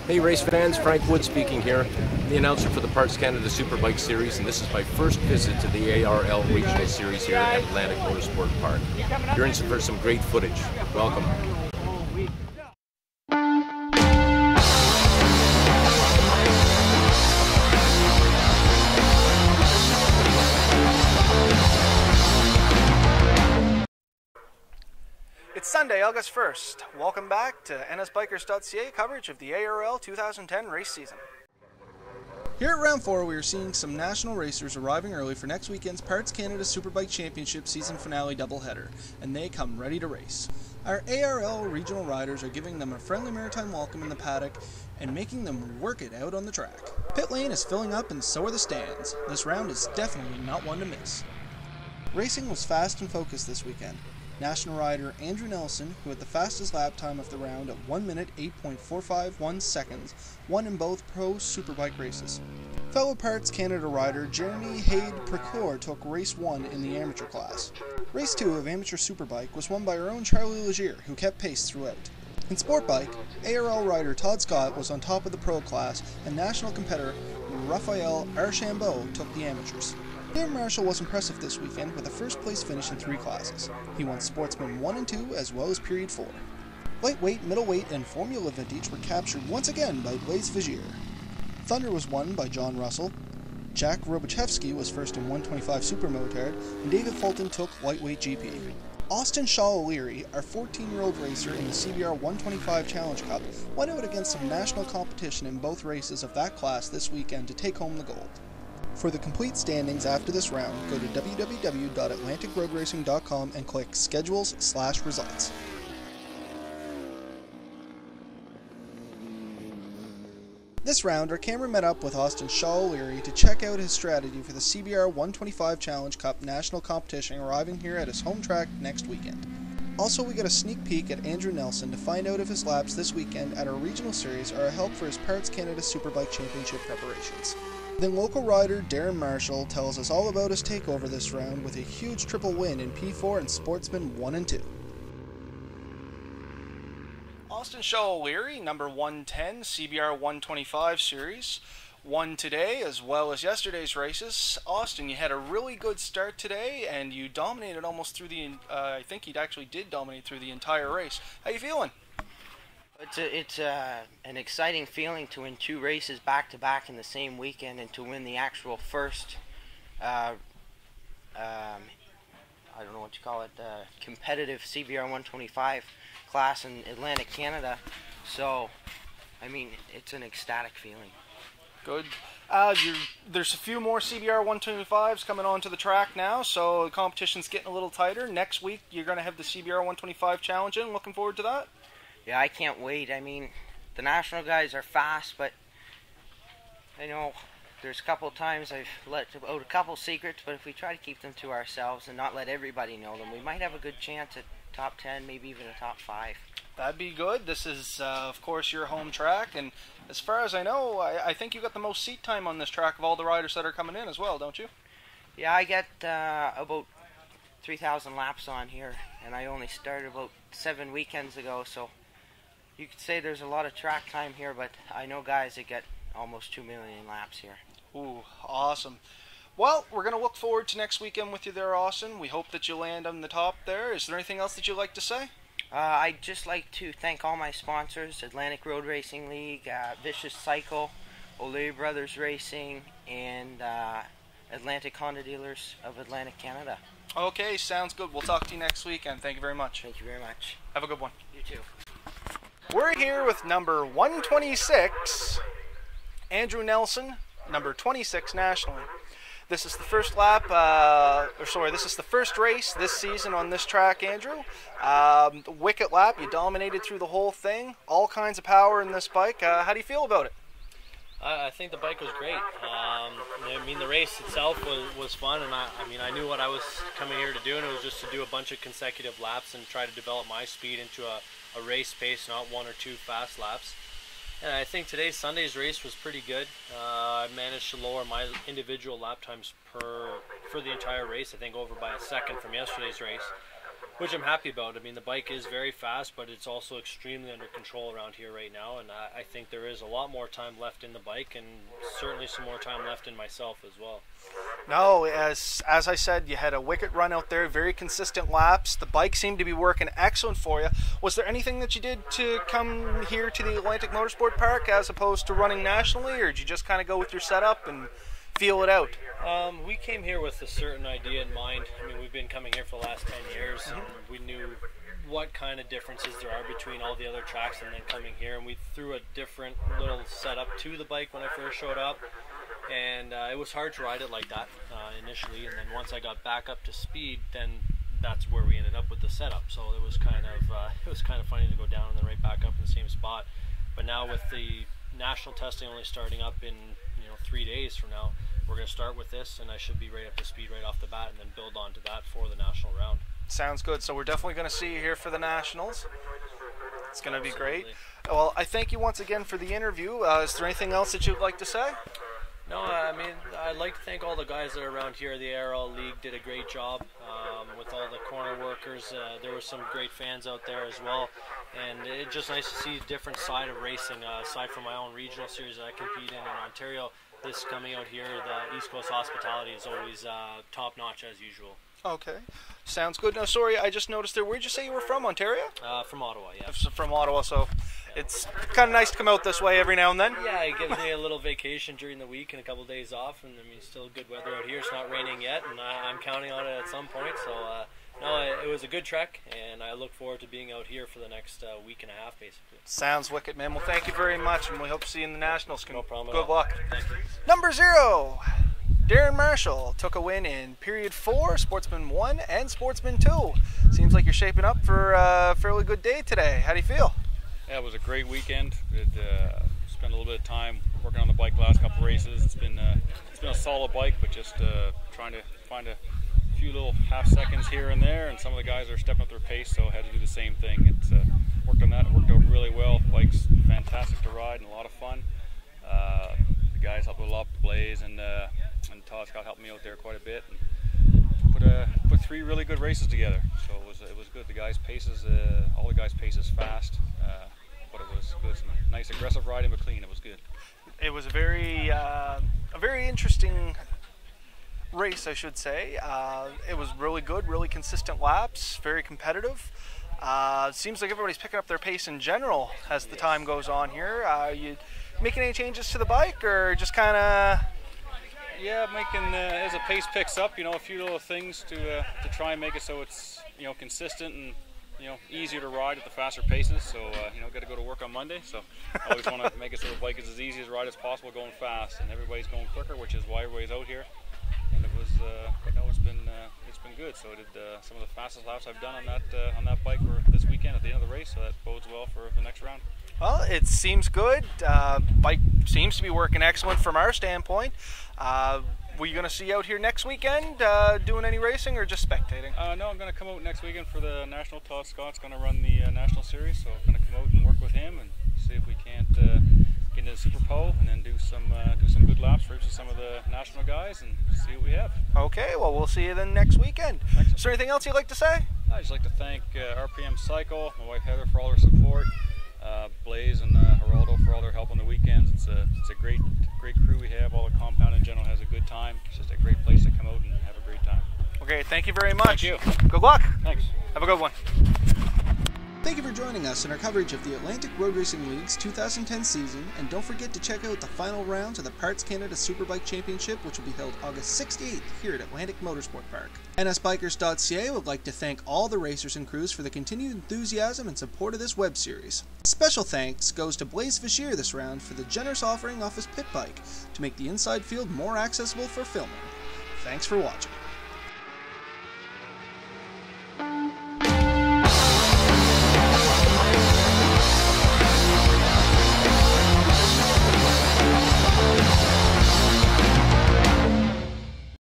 Hey race fans, Frank Wood speaking here, the announcer for the Parts Canada Superbike Series, and this is my first visit to the ARL Regional Series here at Atlantic Motorsport Park. You're in for some great footage. Welcome. It's Sunday, August 1st. Welcome back to nsbikers.ca coverage of the ARL 2010 race season. Here at Round 4, we are seeing some national racers arriving early for next weekend's Parts Canada Superbike Championship season finale doubleheader, and they come ready to race. Our ARL regional riders are giving them a friendly maritime welcome in the paddock and making them work it out on the track. Pit lane is filling up and so are the stands. This round is definitely not one to miss. Racing was fast and focused this weekend. National rider Andrew Nelson, who had the fastest lap time of the round at 1 minute 8.451 seconds, won in both pro superbike races. Fellow Parts Canada rider Jeremy Hayde-Precourt took race 1 in the amateur class. Race 2 of amateur superbike was won by our own Charlie Legier, who kept pace throughout. In sport bike, ARL rider Todd Scott was on top of the pro class, and national competitor Raphael Archambault took the amateurs. Darren Marshall was impressive this weekend with a first place finish in 3 classes. He won Sportsman 1 and 2 as well as Period 4. Lightweight, middleweight, and Formula Vintage were captured once again by Blaise Fougere. Thunder was won by John Russell. Jack Robichevsky was first in 125 Supermotard, and David Fulton took Lightweight GP. Austin Shaw O'Leary, our 14-year-old racer in the CBR 125 Challenge Cup, went out against some national competition in both races of that class this weekend to take home the gold. For the complete standings after this round, go to www.atlanticroadracing.com and click Schedules/Results. This round, our camera met up with Austin Shaw O'Leary to check out his strategy for the CBR 125 Challenge Cup national competition arriving here at his home track next weekend. Also, we got a sneak peek at Andrew Nelson to find out if his laps this weekend at our regional series are a help for his Parts Canada Superbike Championship preparations. Then local rider Darren Marshall tells us all about his takeover this round with a huge triple win in P4 and Sportsman 1 and 2. Austin Shaw O'Leary, number 110, CBR 125 series, won today as well as yesterday's races. Austin, you had a really good start today and you dominated almost through the, I think you actually did dominate through the entire race. How you feeling? It's an exciting feeling to win 2 races back-to-back in the same weekend and to win the actual first, I don't know what you call it, competitive CBR 125 class in Atlantic Canada. So, I mean, it's an ecstatic feeling. Good. There's a few more CBR 125s coming onto the track now, so the competition's getting a little tighter. Next week, you're going to have the CBR 125 challenge in. Looking forward to that? Yeah, I can't wait. I mean, the national guys are fast, but I know there's a couple of times I've let out a couple secrets, but if we try to keep them to ourselves and not let everybody know them, we might have a good chance at top 10, maybe even a top 5. That'd be good. This is, of course, your home track, and as far as I know, I think you got the most seat time on this track of all the riders that are coming in as well, don't you? Yeah, I get about 3,000 laps on here, and I only started about 7 weekends ago, so you could say there's a lot of track time here, but I know guys that get almost 2 million laps here. Ooh, awesome. Well, we're going to look forward to next weekend with you there, Austin. We hope that you land on the top there. Is there anything else that you'd like to say? I'd just like to thank all my sponsors, Atlantic Road Racing League, Vicious Cycle, O'Leary Brothers Racing, and Atlantic Honda Dealers of Atlantic Canada. Okay, sounds good. We'll talk to you next weekend. Thank you very much. Thank you very much. Have a good one. You too. We're here with number 126, Andrew Nelson, number 26 nationally. This is the first lap, this is the first race this season on this track, Andrew. Wicket lap, you dominated through the whole thing. All kinds of power in this bike. How do you feel about it? I think the bike was great. I mean, the race itself was fun, and I knew what I was coming here to do, and it was just to do a bunch of consecutive laps and try to develop my speed into a race pace, not 1 or 2 fast laps. And I think Sunday's race was pretty good. I managed to lower my individual lap times for the entire race, I think over by a second from yesterday's race. which I'm happy about. I mean, the bike is very fast, but it's also extremely under control around here right now, and I think there is a lot more time left in the bike, and certainly some more time left in myself as well. No, as I said, you had a wicked run out there, very consistent laps. The bike seemed to be working excellent for you. Was there anything that you did to come here to the Atlantic Motorsport Park as opposed to running nationally, or did you just kind of go with your setup and feel it out? We came here with a certain idea in mind. I mean, we've been coming here for the last 10 years, and we knew what kind of differences there are between all the other tracks and then coming here, and we threw a different little setup to the bike when I first showed up. And it was hard to ride it like that initially, and then once I got back up to speed, then that's where we ended up with the setup. So it was kind of funny to go down and then right back up in the same spot. But now with the national testing only starting up in 3 days from now, we're going to start with this, and I should be right up to speed right off the bat, and then build on to that for the national round. Sounds good. So we're definitely going to see you here for the nationals. It's going to be great. Well, I thank you once again for the interview. Is there anything else that you'd like to say? No, I mean, I'd like to thank all the guys that are around here. The ARL League did a great job with all the corner workers. There were some great fans out there as well. And it's just nice to see a different side of racing. Aside from my own regional series that I compete in Ontario, this coming out here, the East Coast hospitality is always top-notch as usual. Okay. Sounds good. Now, sorry, I just noticed there. Where'd you say you were from? Ontario? From Ottawa, yeah. From Ottawa, so it's kind of nice to come out this way every now and then. Yeah, it gives me a little vacation during the week and a couple of days off, and I mean, still good weather out here. It's not raining yet, and I'm counting on it at some point. So, no, it was a good trek, and I look forward to being out here for the next week and a half, basically. Sounds wicked, man. Well, thank you very much, and we hope to see you in the Nationals. No problem. Good luck. Thank you. Number 0. Darren Marshall took a win in period 4, Sportsman 1 and Sportsman 2. Seems like you're shaping up for a fairly good day today. How do you feel? Yeah, it was a great weekend. Spent a little bit of time working on the bike last couple races. It's been a solid bike, but just trying to find a few little half seconds here and there, and some of the guys are stepping up their pace, so I had to do the same thing. It's worked on that. It worked out really well. The bike's fantastic to ride and a lot of fun. The guys helped a lot. Blaise and Todd Scott helped me out there quite a bit, and put 3 really good races together. So it was good. The guys' paces, all the guys' paces fast, but it was good. Some nice aggressive riding, but clean. It was good. It was a very interesting race, I should say. It was really good, really consistent laps, very competitive. Seems like everybody's picking up their pace in general as the time goes on here. You making any changes to the bike, or just kind of? Yeah, making as the pace picks up, a few little things to try and make it so it's consistent and easier to ride at the faster paces. So got to go to work on Monday. So I always want to make it so the bike is as easy to ride as possible, going fast, and everybody's going quicker, which is why everybody's out here. And it was, but no, it's been good. So I did some of the fastest laps I've done on that bike for this weekend at the end of the race. So that bodes well for the next round. Well, it seems good. Bike seems to be working excellent from our standpoint. Were you going to see you out here next weekend doing any racing, or just spectating? No, I'm going to come out next weekend for the National. Todd Scott's going to run the National Series, so I'm going to come out and work with him and see if we can't get into the Super Pole and then do some good laps for some of the national guys and see what we have. Okay, well, we'll see you then next weekend. Thanks. Is there anything else you'd like to say? I'd just like to thank RPM Cycle, my wife Heather for all her support, Blaise and Geraldo for all their help on the weekends. It's a great crew we have. All the compound in general has a good time. It's just a great place to come out and have a great time. Okay, thank you very much. Thank you. Good luck. Thanks. Have a good one. Thank you for joining us in our coverage of the Atlantic Road Racing League's 2010 season, and don't forget to check out the final rounds of the Parts Canada Superbike Championship, which will be held August 6th to 8th here at Atlantic Motorsport Park. nsbikers.ca would like to thank all the racers and crews for the continued enthusiasm and support of this web series. Special thanks goes to Blaise Fougere this round for the generous offering off his pit bike to make the inside field more accessible for filming. Thanks for watching.